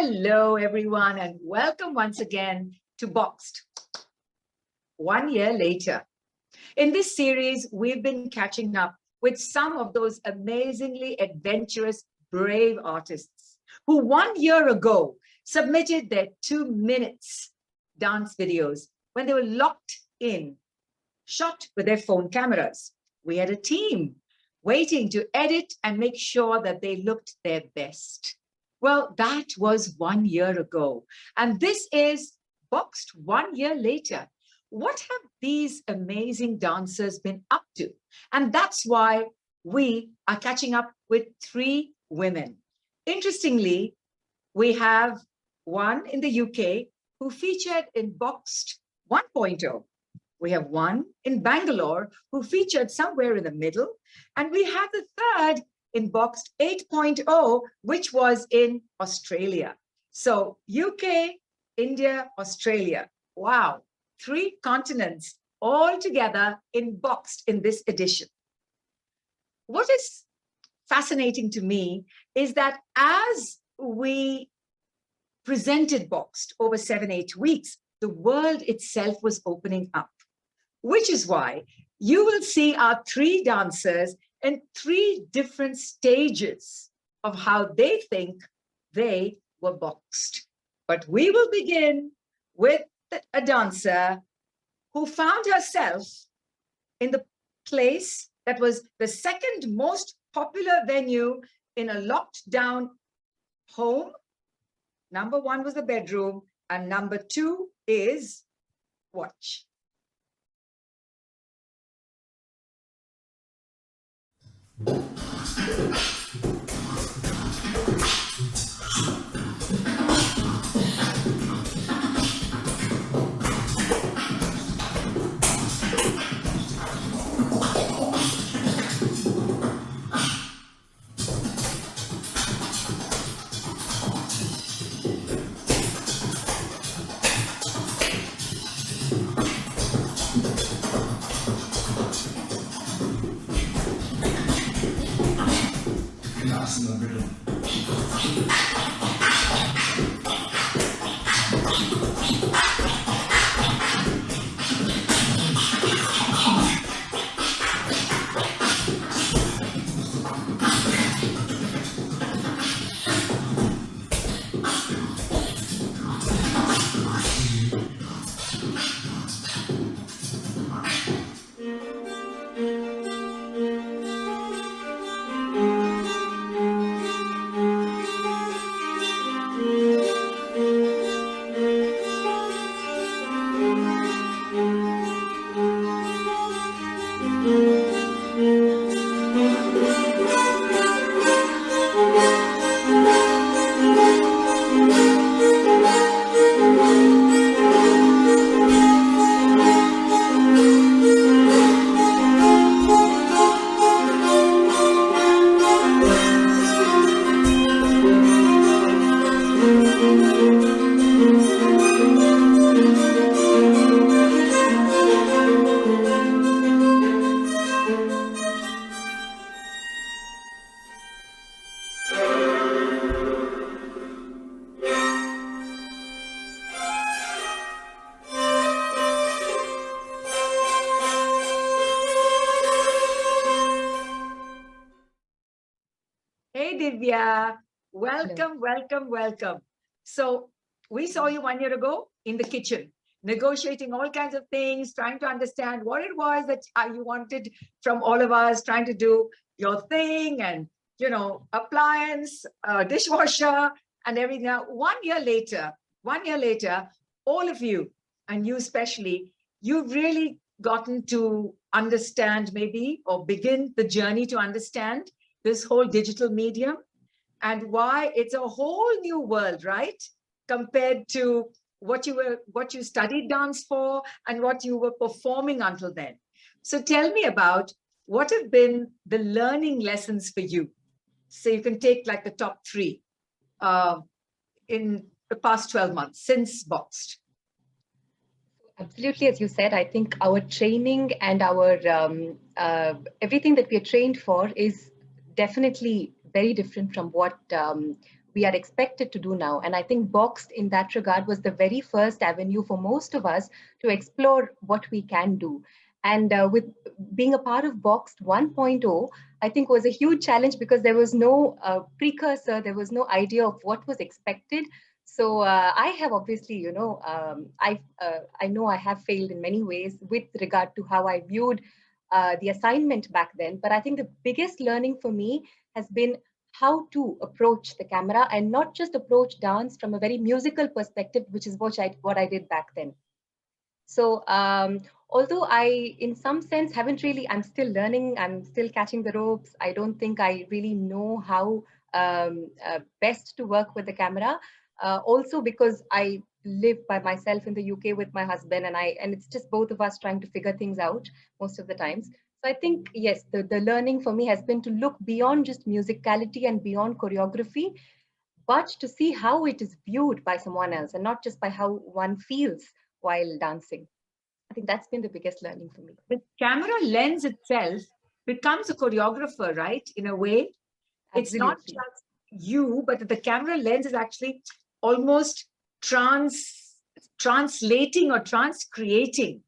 Hello, everyone, and welcome once again to Boxed. 1 year later. In this series, we've been catching up with some of those amazingly adventurous, brave artists who 1 year ago submitted their 2 minute dance videos when they were locked in, shot with their phone cameras. We had a team waiting to edit and make sure that they looked their best. Well, that was 1 year ago. And this is Boxed 1 year later. What have these amazing dancers been up to? And that's why we are catching up with 3 women. Interestingly, we have one in the UK who featured in Boxed 1.0. We have one in Bangalore who featured somewhere in the middle. And we have the third in Boxed 8.0, which was in Australia. So UK, India, Australia. Wow, 3 continents all together in Boxed in this edition. What is fascinating to me is that as we presented Boxed over 7-8 weeks, the world itself was opening up, which is why you will see our 3 dancers in 3 different stages of how they think they were boxed. But we will begin with a dancer who found herself in the place that was the second most popular venue in a locked down home. Number 1 was the bedroom, and number 2 is watch. Hey, Divya, welcome, welcome, welcome. So we saw you 1 year ago in the kitchen, negotiating all kinds of things, trying to understand what it was that you wanted from all of us, trying to do your thing and, appliance, dishwasher and everything. Now, 1 year later, all of you, and you especially, you've really gotten to understand maybe, or begin the journey to understand this whole digital medium and why it's a whole new world, right? Compared to what you studied dance for and what you were performing until then. So tell me about what have been the learning lessons for you. So you can take like the top 3 in the past 12 months since Boxed. Absolutely, as you said, I think our training and our everything that we are trained for is definitely very different from what we are expected to do now. And I think Boxed in that regard was the very first avenue for most of us to explore what we can do. And with being a part of Boxed 1.0, I think was a huge challenge because there was no precursor, there was no idea of what was expected. So I have obviously, I know I have failed in many ways with regard to how I viewed the assignment back then. But I think the biggest learning for me has been how to approach the camera and not just approach dance from a very musical perspective, which is what I did back then. So although I, in some sense, haven't really, I'm still learning, I'm still catching the ropes. I don't think I really know how best to work with the camera. Also because I live by myself in the UK with my husband, and it's just both of us trying to figure things out most of the times. So I think, yes, the learning for me has been to look beyond just musicality and beyond choreography, but to see how it is viewed by someone else and not just by how one feels while dancing. I think that's been the biggest learning for me. The camera lens itself becomes a choreographer, right? In a way, it's not Absolutely. just you, but the camera lens is actually almost translating or transcreating.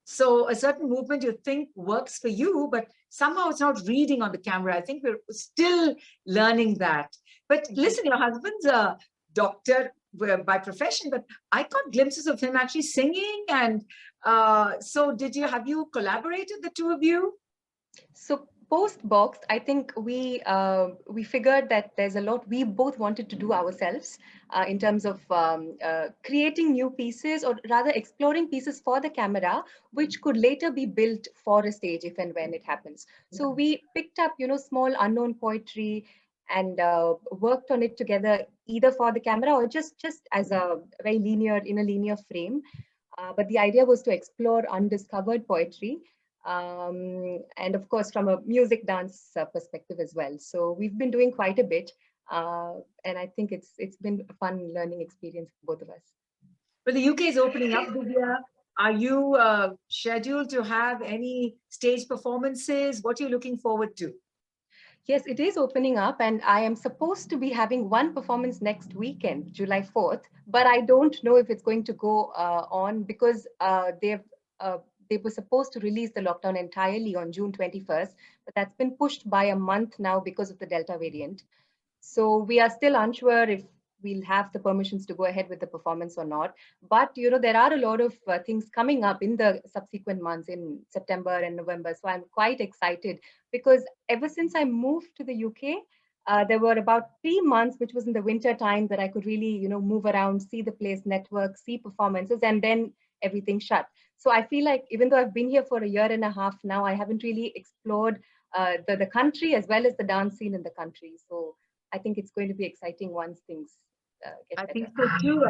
So a certain movement you think works for you, but somehow it's not reading on the camera. I think we're still learning that. But listen, your husband's a doctor by profession, but I caught glimpses of him actually singing. And so have you collaborated, the two of you? So post Boxed, I think we figured that there's a lot we both wanted to do ourselves in terms of creating new pieces, or rather exploring pieces for the camera, which could later be built for a stage if and when it happens. So we picked up, small unknown poetry and worked on it together, either for the camera or just as a very linear frame. But the idea was to explore undiscovered poetry. And of course, from a music dance perspective as well. So we've been doing quite a bit. And I think it's been a fun learning experience for both of us. But the UK is opening up, Divya. Are you scheduled to have any stage performances? What are you looking forward to? Yes, it is opening up, and I am supposed to be having one performance next weekend, July 4th, but I don't know if it's going to go on because they were supposed to release the lockdown entirely on June 21st, but that's been pushed by a month now because of the Delta variant. So we are still unsure if we'll have the permissions to go ahead with the performance or not. But, there are a lot of things coming up in the subsequent months in September and November. So I'm quite excited because ever since I moved to the UK, there were about 3 months, which was in the winter time, that I could really, move around, see the place, network, see performances, and then everything shut. So I feel like even though I've been here for a year and a half now, I haven't really explored the country as well as the dance scene in the country. So I think it's going to be exciting once things get better. I think so too.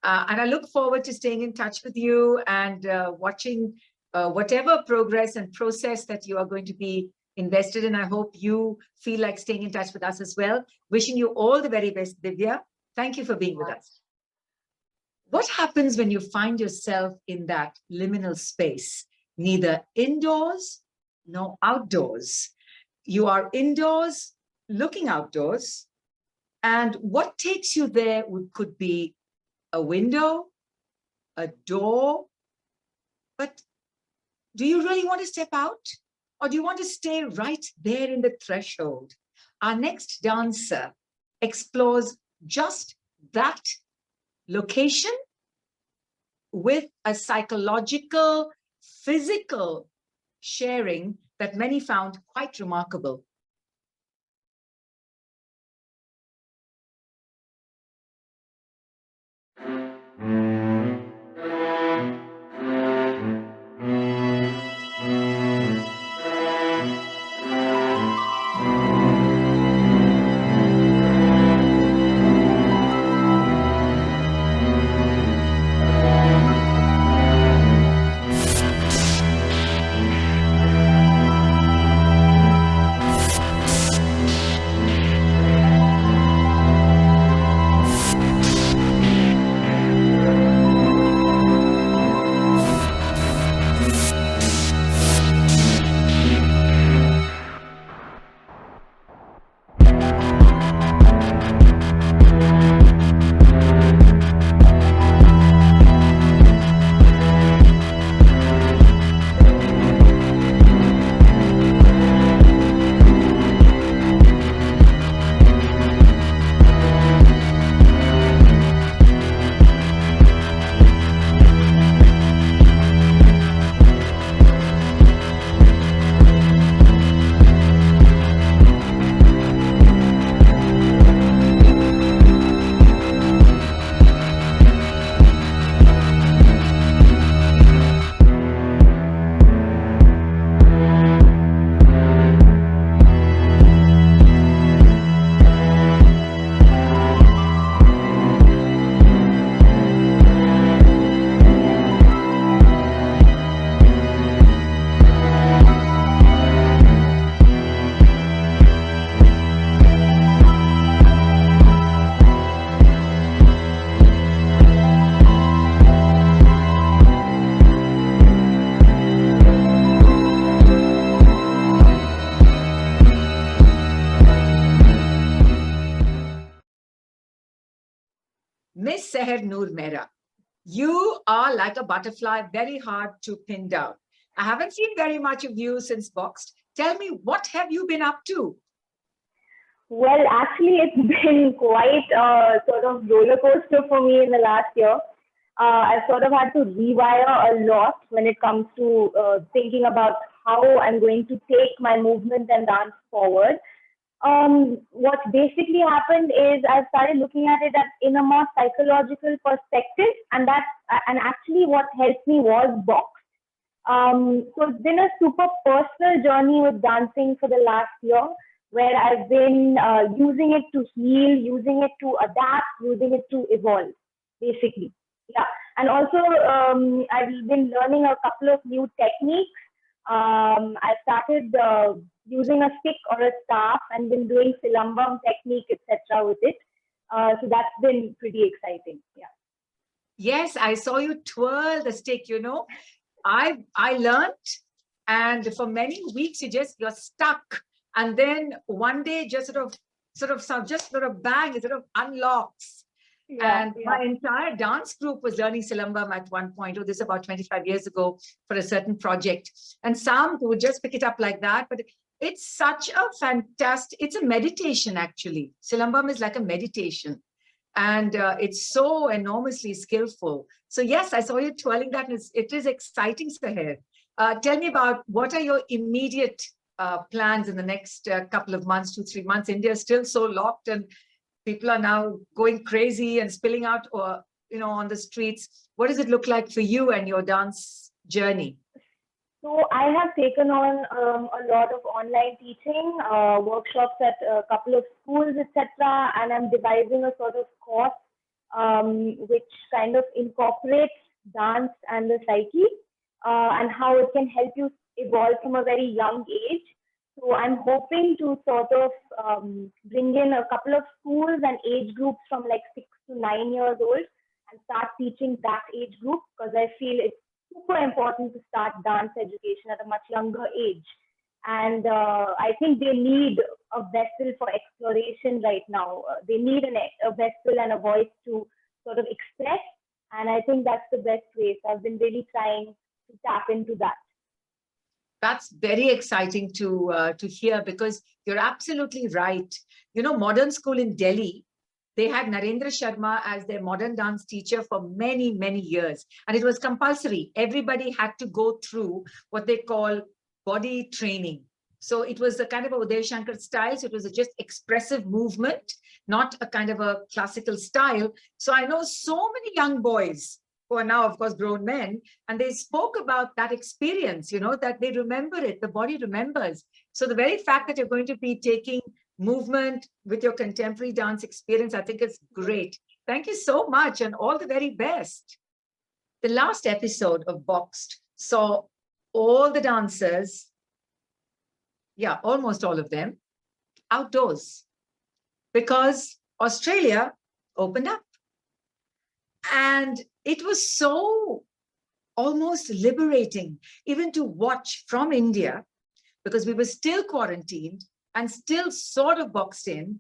And I look forward to staying in touch with you and watching whatever progress and process that you are going to be invested in. I hope you feel like staying in touch with us as well. Wishing you all the very best, Divya. Thank you for being with us. What happens when you find yourself in that liminal space, neither indoors nor outdoors? You are indoors, looking outdoors, and what takes you there could be a window, a door, but do you really want to step out? Or do you want to stay right there in the threshold? Our next dancer explores just that location with a psychological, physical sharing that many found quite remarkable. Miss Seher Noor Mehra, you are like a butterfly, very hard to pin down. I haven't seen very much of you since Boxed. Tell me, what have you been up to? Well, actually, it's been quite a sort of roller coaster for me in the last year. I've sort of had to rewire a lot when it comes to thinking about how I'm going to take my movement and dance forward. What basically happened is I started looking at it in a more psychological perspective, and actually what helped me was box. So it's been a super personal journey with dancing for the last year, where I've been using it to heal, using it to adapt, using it to evolve, basically. Yeah, and also I've been learning a couple of new techniques. I started using a stick or a staff and been doing silambam technique, etc. with it. So that's been pretty exciting. Yeah. Yes, I saw you twirl the stick, you know. I learned, and for many weeks you're stuck, and then one day just sort of bang, it sort of unlocks. Yeah, and yeah. my entire dance group was learning silambam at one point. Oh, this is about 25 years ago for a certain project, and some would just pick it up like that. But it's such a it's a meditation actually. Silambam is like a meditation. And it's so enormously skillful. So yes, I saw you twirling that, and it is exciting, Seher. Tell me about what are your immediate plans in the next couple of months, 2-3 months. India is still so locked, and people are now going crazy and spilling out, or on the streets. What does it look like for you and your dance journey? So I have taken on a lot of online teaching, workshops at a couple of schools, etc. And I'm devising a sort of course which kind of incorporates dance and the psyche and how it can help you evolve from a very young age. So I'm hoping to sort of bring in a couple of schools and age groups from like 6 to 9 years old and start teaching that age group, because I feel it's super important to start dance education at a much younger age. And I think they need a vessel for exploration right now. They need a vessel and a voice to sort of express. And I think that's the best way. So I've been really trying to tap into that. That's very exciting to hear, because you're absolutely right. Modern school in Delhi, they had Narendra Sharma as their modern dance teacher for many, many years. And it was compulsory. Everybody had to go through what they call body training. So it was a kind of a Uday Shankar style. So it was a just expressive movement, not a kind of a classical style. So I know so many young boys who are now, of course, grown men, and they spoke about that experience, that they remember it, the body remembers. So the very fact that you're going to be taking movement with your contemporary dance experience, I think it's great. Thank you so much, and all the very best. The last episode of Boxed saw all the dancers, almost all of them, outdoors, because Australia opened up. And it was so almost liberating even to watch from India, because we were still quarantined and still sort of boxed in,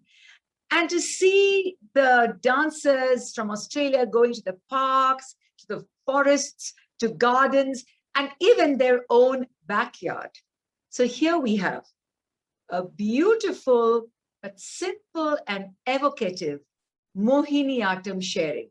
and to see the dancers from Australia going to the parks, to the forests, to gardens, and even their own backyard. So here we have a beautiful but simple and evocative Mohiniyattam sharing.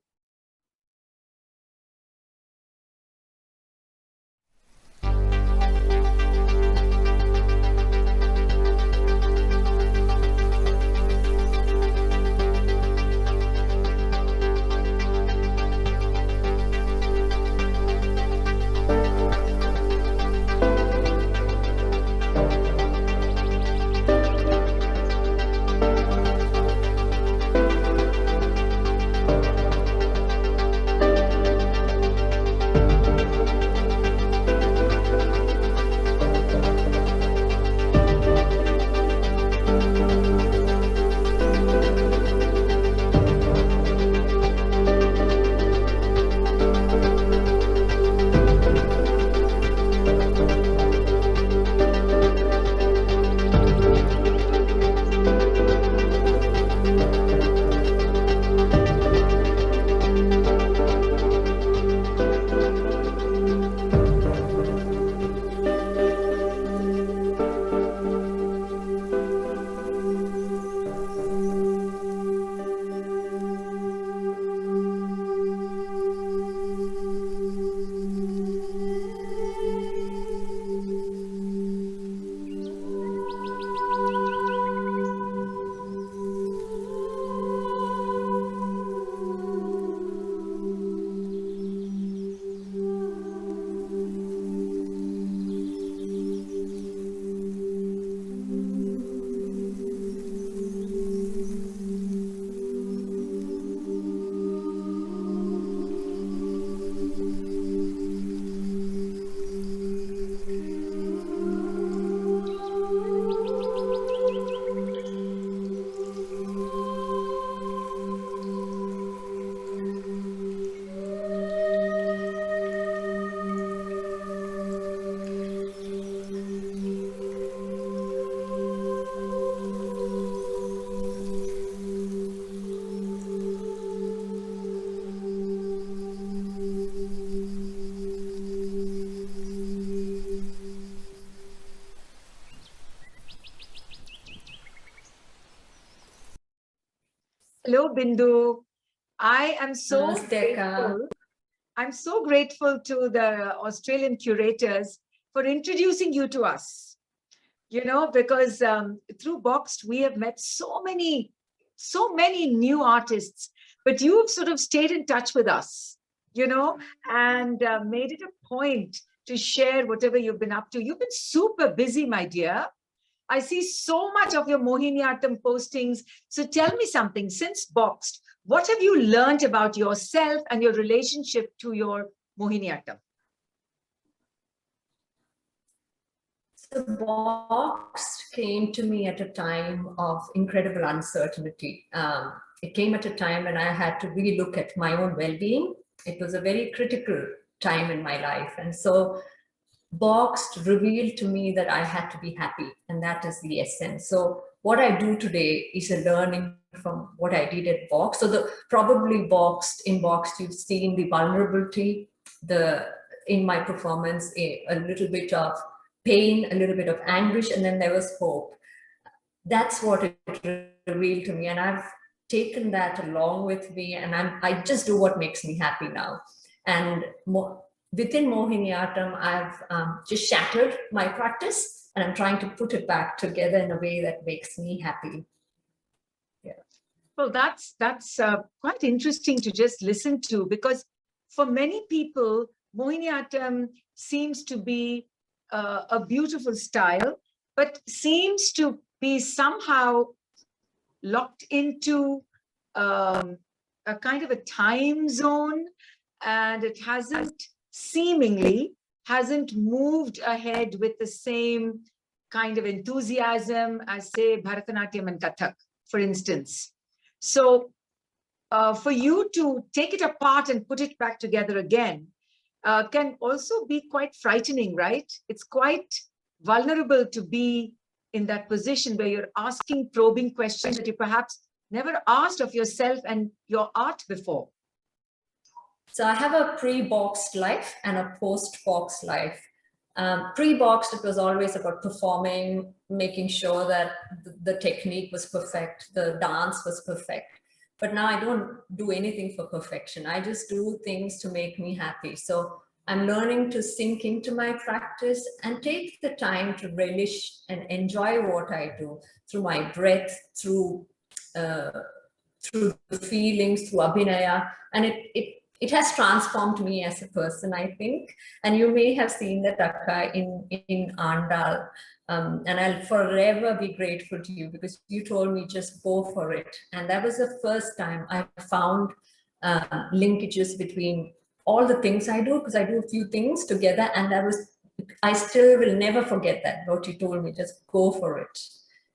Hello, Bindu. I am so Namaste, Ka. grateful. I'm so grateful to the Australian curators for introducing you to us. You know, because through Boxed, we have met so many new artists, but you've sort of stayed in touch with us, you know, and made it a point to share whatever you've been up to. You've been super busy, my dear. I see so much of your Mohiniyattam postings. So tell me something, since Boxed, what have you learned about yourself and your relationship to your Mohiniyattam? The box came to me at a time of incredible uncertainty. It came at a time when I had to relook at my own well-being. It was a very critical time in my life. And so Boxed revealed to me that I had to be happy, and that is the essence. So what I do today is a learning from what I did at Boxed. So probably in Boxed, you've seen the vulnerability, in my performance, a little bit of pain, a little bit of anguish, and then there was hope. That's what it revealed to me, and I've taken that along with me, and I just do what makes me happy now. And within Mohiniyattam, I've just shattered my practice, and I'm trying to put it back together in a way that makes me happy. Yeah. Well, that's quite interesting to just listen to, because for many people, Mohiniyattam seems to be a beautiful style, but seems to be somehow locked into a kind of a time zone, and it seemingly hasn't moved ahead with the same kind of enthusiasm as, say, Bharatanatyam and Kathak, for instance. So for you to take it apart and put it back together again can also be quite frightening, right? It's quite vulnerable to be in that position where you're asking probing questions that you perhaps never asked of yourself and your art before. So I have a pre-Boxed life and a post-Boxed life. Pre-Boxed, it was always about performing, making sure that the technique was perfect, the dance was perfect. But now I don't do anything for perfection. I just do things to make me happy. So I'm learning to sink into my practice and take the time to relish and enjoy what I do through my breath, through the feelings, through abhinaya. And it has transformed me as a person, I think. And you may have seen that, Akka, in Andal. And I'll forever be grateful to you, because you told me just go for it. And that was the first time I found linkages between all the things I do, because I do a few things together. And I still will never forget that, what you told me, just go for it.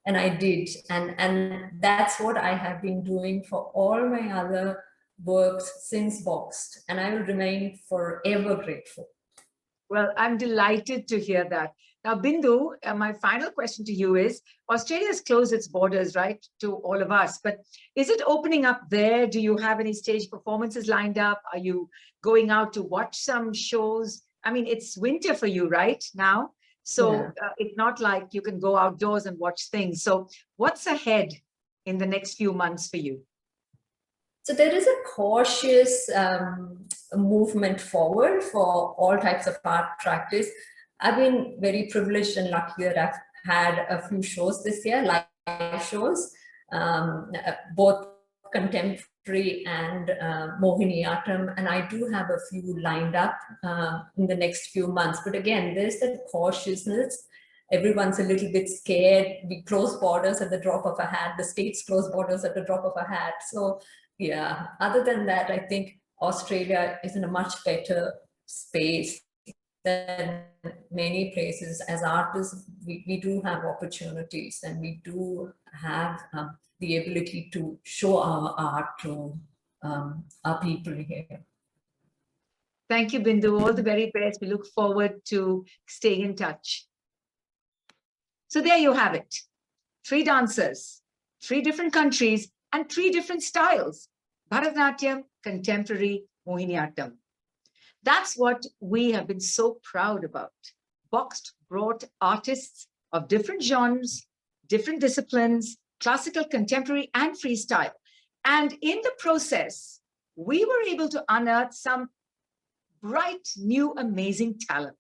And I did. And that's what I have been doing for all my other works since Boxed. And I will remain forever grateful. Well, I'm delighted to hear that. Now, Bindu, my final question to you is, Australia's closed its borders, right, to all of us, but is it opening up there? Do you have any stage performances lined up? Are you going out to watch some shows? I mean, it's winter for you right now, so it's not like you can go outdoors and watch things. So what's ahead in the next few months for you? So there is a cautious movement forward for all types of art practice. I've been very privileged and lucky that I've had a few shows this year, live shows, both contemporary and Mohiniyattam, and I do have a few lined up in the next few months. But again, there's that cautiousness. Everyone's a little bit scared. We close borders at the drop of a hat. The states close borders at the drop of a hat. So yeah, other than that, I think Australia is in a much better space than many places. As artists, we do have opportunities, and we do have the ability to show our art to our people here. Thank you, Bindu. All the very best. We look forward to staying in touch. So there you have it. 3 dancers, 3 different countries, and 3 different styles: Bharatanatyam, contemporary, Mohiniyattam. That's what we have been so proud about. Boxed brought artists of different genres, different disciplines, classical, contemporary, and freestyle, And in the process, we were able to unearth some bright, new, amazing talent.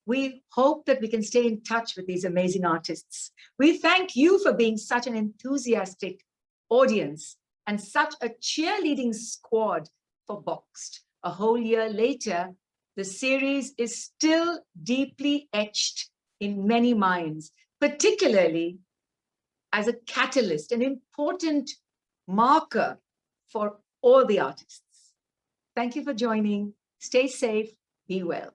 We hope that we can stay in touch with these amazing artists. We thank you for being such an enthusiastic audience and such a cheerleading squad for Boxed. A whole year later, the series is still deeply etched in many minds, particularly as a catalyst, an important marker for all the artists. Thank you for joining. Stay safe, be well.